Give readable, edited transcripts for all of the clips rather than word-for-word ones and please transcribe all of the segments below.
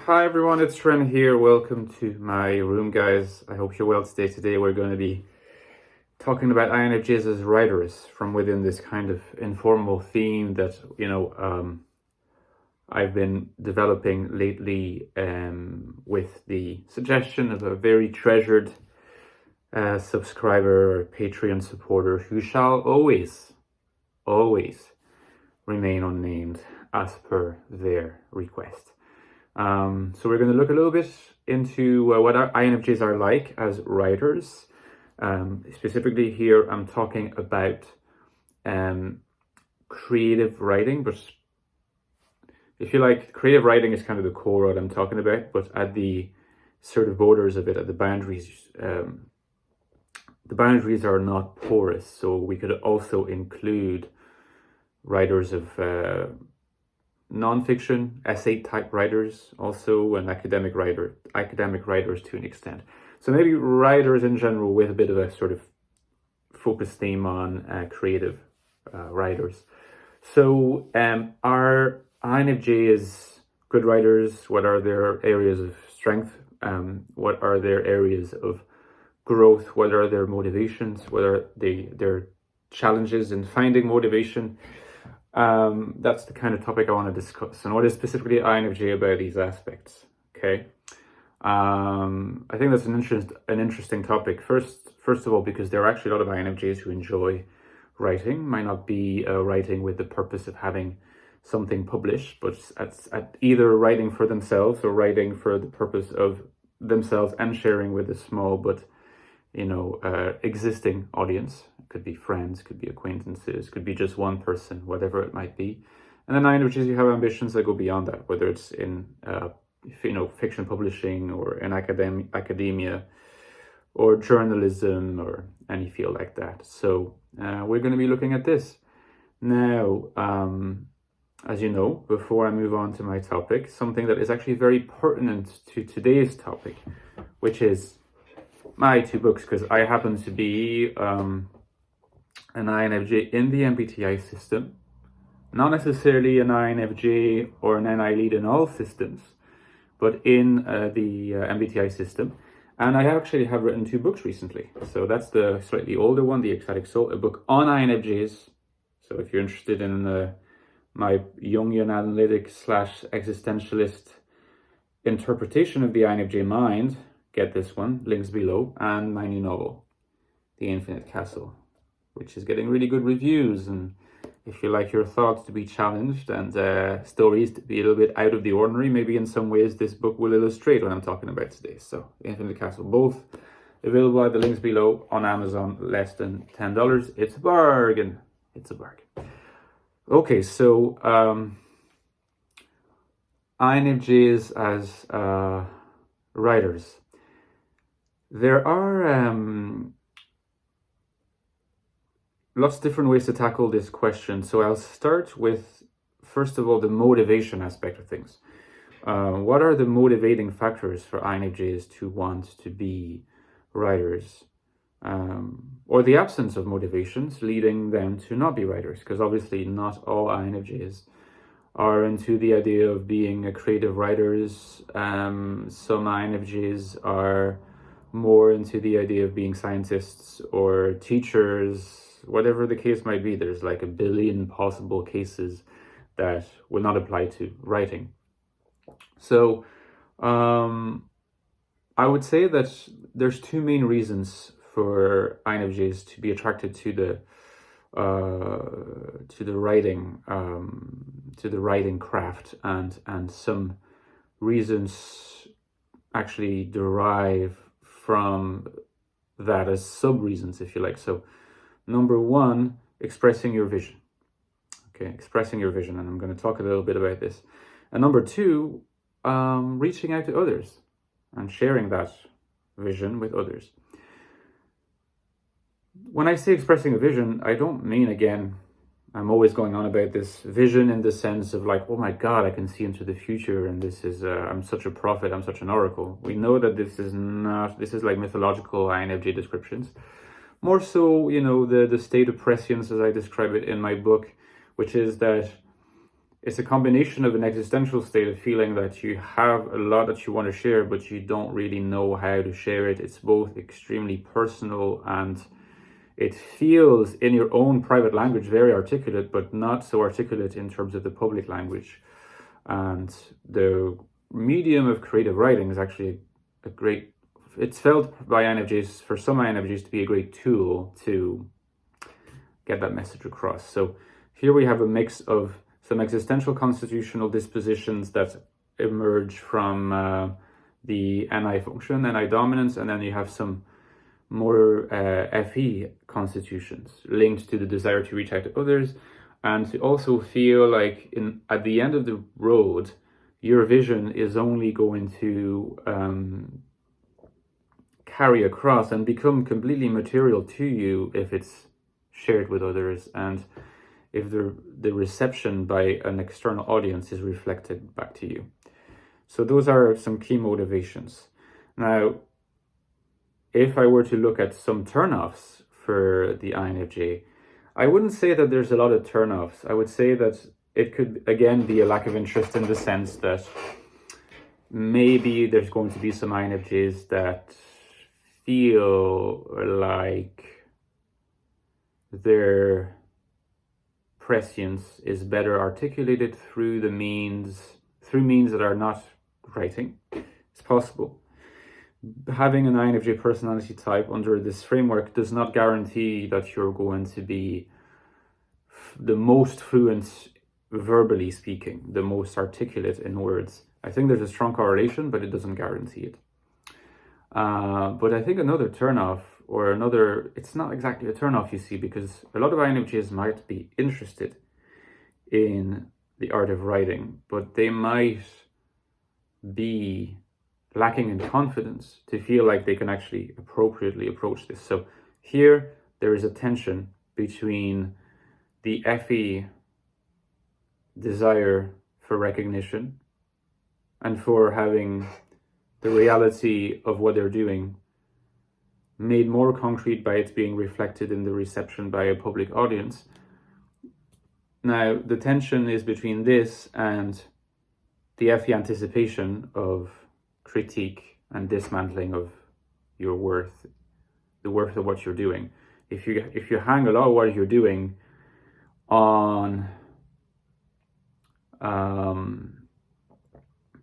Hi everyone, it's Ren here. Welcome to my room, guys. I hope you're well today. Today we're going to be talking about INFJs as writers from within this kind of informal theme that, I've been developing lately with the suggestion of a very treasured subscriber or Patreon supporter who shall always remain unnamed as per their request. So we're going to look a little bit into what our INFJs are like as writers. Specifically here, I'm talking about creative writing, but if you like, creative writing is kind of the core of what I'm talking about, but at the sort of borders of it, at the boundaries are not porous. So we could also include writers of non-fiction, essay type writers, also, and academic writers to an extent. So maybe writers in general with a bit of a sort of focus theme on creative writers. So are INFJs good writers? What are their areas of strength? What are their areas of growth? What are their motivations? What are their challenges in finding motivation? That's the kind of topic I want to discuss. And what is specifically INFJ about these aspects? Okay. I think that's an interesting topic. First of all, because there are actually a lot of INFJs who enjoy writing, might not be writing with the purpose of having something published, but at either writing for themselves or writing for the purpose of themselves and sharing with a small but existing audience. It could be friends, could be acquaintances, could be just one person, whatever it might be. And then INFJs, you have ambitions that go beyond that, whether it's in fiction publishing or in academia or journalism or any field like that. So we're going to be looking at this now. As you know, before I move on to my topic, something that is actually very pertinent to today's topic, which is my two books, because I happen to be an INFJ in the MBTI system, not necessarily an INFJ or an NI lead in all systems, but in the MBTI system. And I actually have written two books recently. So that's the slightly older one, the Ecstatic Soul, a book on INFJs. So if you're interested in my Jungian analytic / existentialist interpretation of the INFJ mind, get this one, links below, and my new novel, The Infinite Castle, which is getting really good reviews. And if you like your thoughts to be challenged and stories to be a little bit out of the ordinary, maybe in some ways this book will illustrate what I'm talking about today. So The Infinite Castle, both available at the links below on Amazon, less than $10. It's a bargain. It's a bargain. Okay, so INFJs as writers. There are lots of different ways to tackle this question. So I'll start with, first of all, the motivation aspect of things. What are the motivating factors for INFJs to want to be writers? Or the absence of motivations leading them to not be writers, because obviously not all INFJs are into the idea of being creative writers. Some INFJs are more into the idea of being scientists or teachers, whatever the case might be. There's like a billion possible cases that will not apply to writing. So I would say that there's two main reasons for INFJs to be attracted to the writing craft, and some reasons actually derive from that as sub-reasons, if you like. So number one, expressing your vision. Okay, expressing your vision, and I'm going to talk a little bit about this. And number two, reaching out to others and sharing that vision with others. When I say expressing a vision, I don't mean, again, I'm always going on about this vision in the sense of like, oh my God, I can see into the future, and this is, I'm such a prophet, I'm such an oracle. We know that this is like mythological INFJ descriptions. More so, the state of prescience as I describe it in my book, which is that it's a combination of an existential state of feeling that you have a lot that you want to share, but you don't really know how to share it. It's both extremely personal and it feels in your own private language very articulate, but not so articulate in terms of the public language. And the medium of creative writing is actually a great, it's felt by INFJs, for some INFJs, to be a great tool to get that message across. So here we have a mix of some existential constitutional dispositions that emerge from the NI function, NI dominance, and then you have some more FE constitutions linked to the desire to reach out to others and to also feel like at the end of the road, your vision is only going to carry across and become completely material to you if it's shared with others and if the reception by an external audience is reflected back to you. So those are some key motivations. Now, if I were to look at some turnoffs for the INFJ, I wouldn't say that there's a lot of turnoffs. I would say that it could, again, be a lack of interest in the sense that maybe there's going to be some INFJs that feel like their prescience is better articulated through means that are not writing. It's possible. Having an INFJ personality type under this framework does not guarantee that you're going to be the most fluent verbally speaking, the most articulate in words. I think there's a strong correlation, but it doesn't guarantee it. But I think another turnoff, it's not exactly a turnoff, you see, because a lot of INFJs might be interested in the art of writing, but they might be lacking in confidence to feel like they can actually appropriately approach this. So here there is a tension between the FE desire for recognition and for having the reality of what they're doing made more concrete by it being reflected in the reception by a public audience. Now, the tension is between this and the FE anticipation of critique and dismantling of your worth, the worth of what you're doing. If you hang a lot of what you're doing on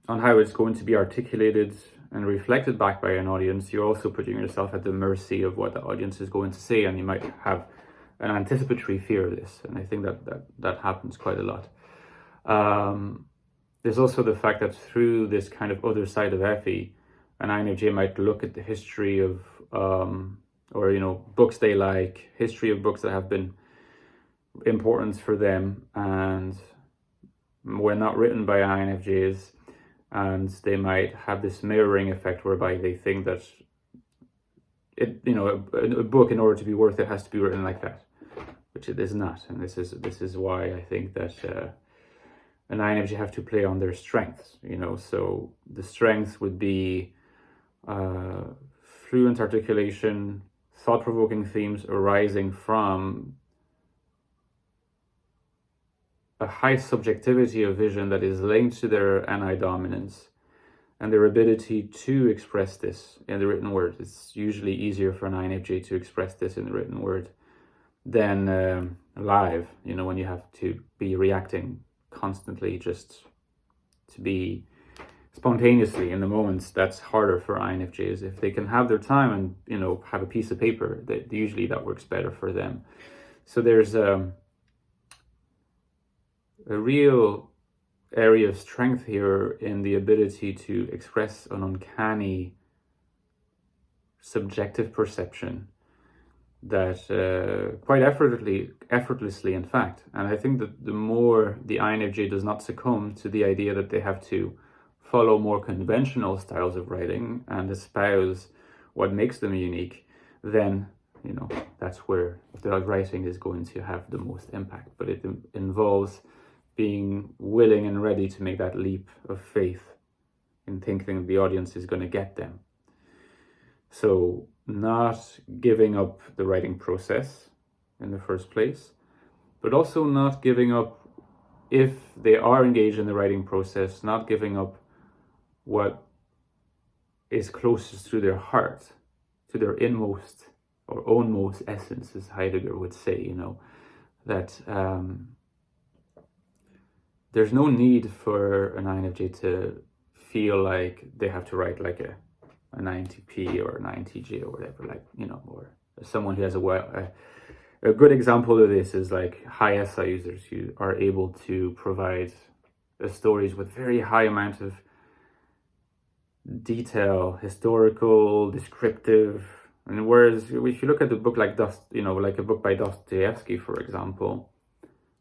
how it's going to be articulated and reflected back by an audience, you're also putting yourself at the mercy of what the audience is going to say, and you might have an anticipatory fear of this. And I think that happens quite a lot. There's also the fact that through this kind of other side of FE, an INFJ might look at the history of, books they like, history of books that have been important for them and were not written by INFJs, and they might have this mirroring effect whereby they think that a book, in order to be worth it, has to be written like that, which it is not. And this is why I think that an INFJ have to play on their strengths. So the strengths would be fluent articulation, thought-provoking themes arising from a high subjectivity of vision that is linked to their NI dominance and their ability to express this in the written word. It's usually easier for an INFJ to express this in the written word than live, when you have to be reacting constantly just to be spontaneously in the moments. That's harder for INFJs. If they can have their time and, have a piece of paper, usually that works better for them. So there's a real area of strength here in the ability to express an uncanny subjective perception that quite effortlessly, in fact. And I think that the more the INFJ does not succumb to the idea that they have to follow more conventional styles of writing and espouse what makes them unique, then that's where the writing is going to have the most impact. But it involves being willing and ready to make that leap of faith in thinking the audience is going to get them. So not giving up the writing process in the first place, but also not giving up if they are engaged in the writing process, not giving up what is closest to their heart, to their inmost or ownmost essence, as Heidegger would say, you know, that there's no need for an INFJ to feel like they have to write like an INTP or an INTJ or whatever, like, you know, or someone who has a good example of this is like high SI users who are able to provide stories with very high amount of detail, historical, descriptive. And whereas if you look at a book like like a book by Dostoevsky, for example,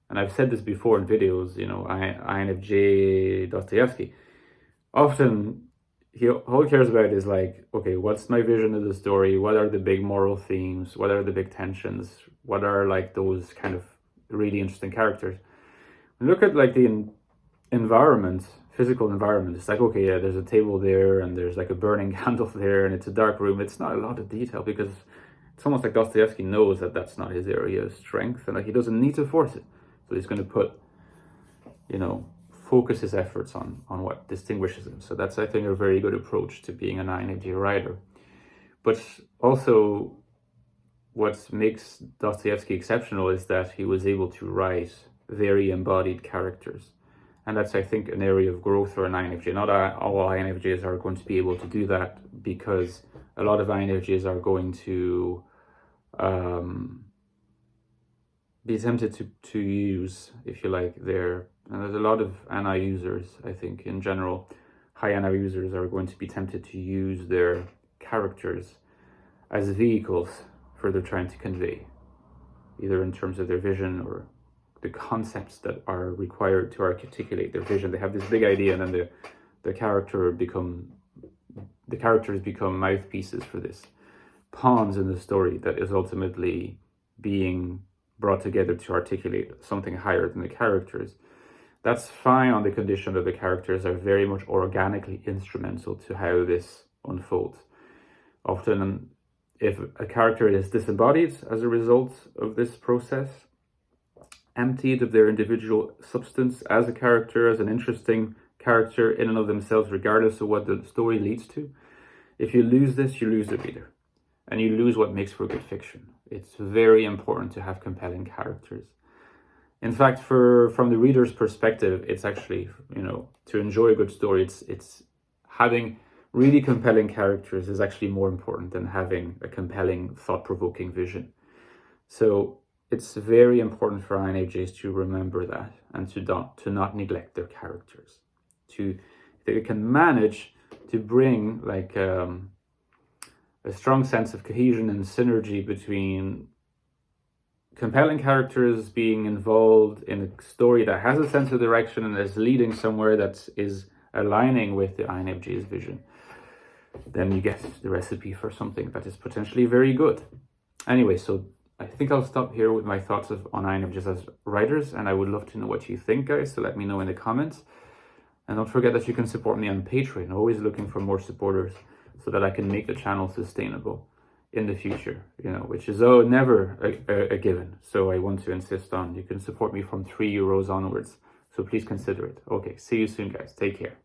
and I've said this before in videos, you know, INFJ Dostoevsky, often all he cares about is like, okay, what's my vision of the story? What are the big moral themes? What are the big tensions? What are like those kind of really interesting characters? Look at like the environment, physical environment. It's like, okay, yeah, there's a table there and there's like a burning candle there and it's a dark room. It's not a lot of detail because it's almost like Dostoevsky knows that that's not his area of strength and like he doesn't need to force it. So he's going to put, you know, focus his efforts on what distinguishes him. So that's, I think, a very good approach to being an INFJ writer. But also what makes Dostoevsky exceptional is that he was able to write very embodied characters. And that's, I think, an area of growth for an INFJ. Not all INFJs are going to be able to do that because a lot of INFJs are going to be tempted to use, if you like, and there's a lot of NI users, I think, in general, high NI users are going to be tempted to use their characters as vehicles for their trying to convey, either in terms of their vision or the concepts that are required to articulate their vision. They have this big idea and then the characters become mouthpieces for this, pawns in the story that is ultimately being brought together to articulate something higher than the characters. That's fine on the condition that the characters are very much organically instrumental to how this unfolds. Often, if a character is disembodied as a result of this process, emptied of their individual substance as a character, as an interesting character in and of themselves, regardless of what the story leads to, if you lose this, you lose the reader. And you lose what makes for good fiction. It's very important to have compelling characters. In fact, from the reader's perspective, it's actually, you know, to enjoy a good story, it's having really compelling characters is actually more important than having a compelling, thought-provoking vision. So it's very important for INFJs to remember that and to not neglect their characters. They can manage to bring like a strong sense of cohesion and synergy between compelling characters being involved in a story that has a sense of direction and is leading somewhere that is aligning with the INFJ's vision. Then you get the recipe for something that is potentially very good. Anyway, so I think I'll stop here with my thoughts on INFJs as writers, and I would love to know what you think, guys, so let me know in the comments. And don't forget that you can support me on Patreon. Always looking for more supporters so that I can make the channel sustainable in the future, you know, which is never a given. So I want to insist on, you can support me from €3 onwards. So please consider it. Okay, see you soon, guys. Take care.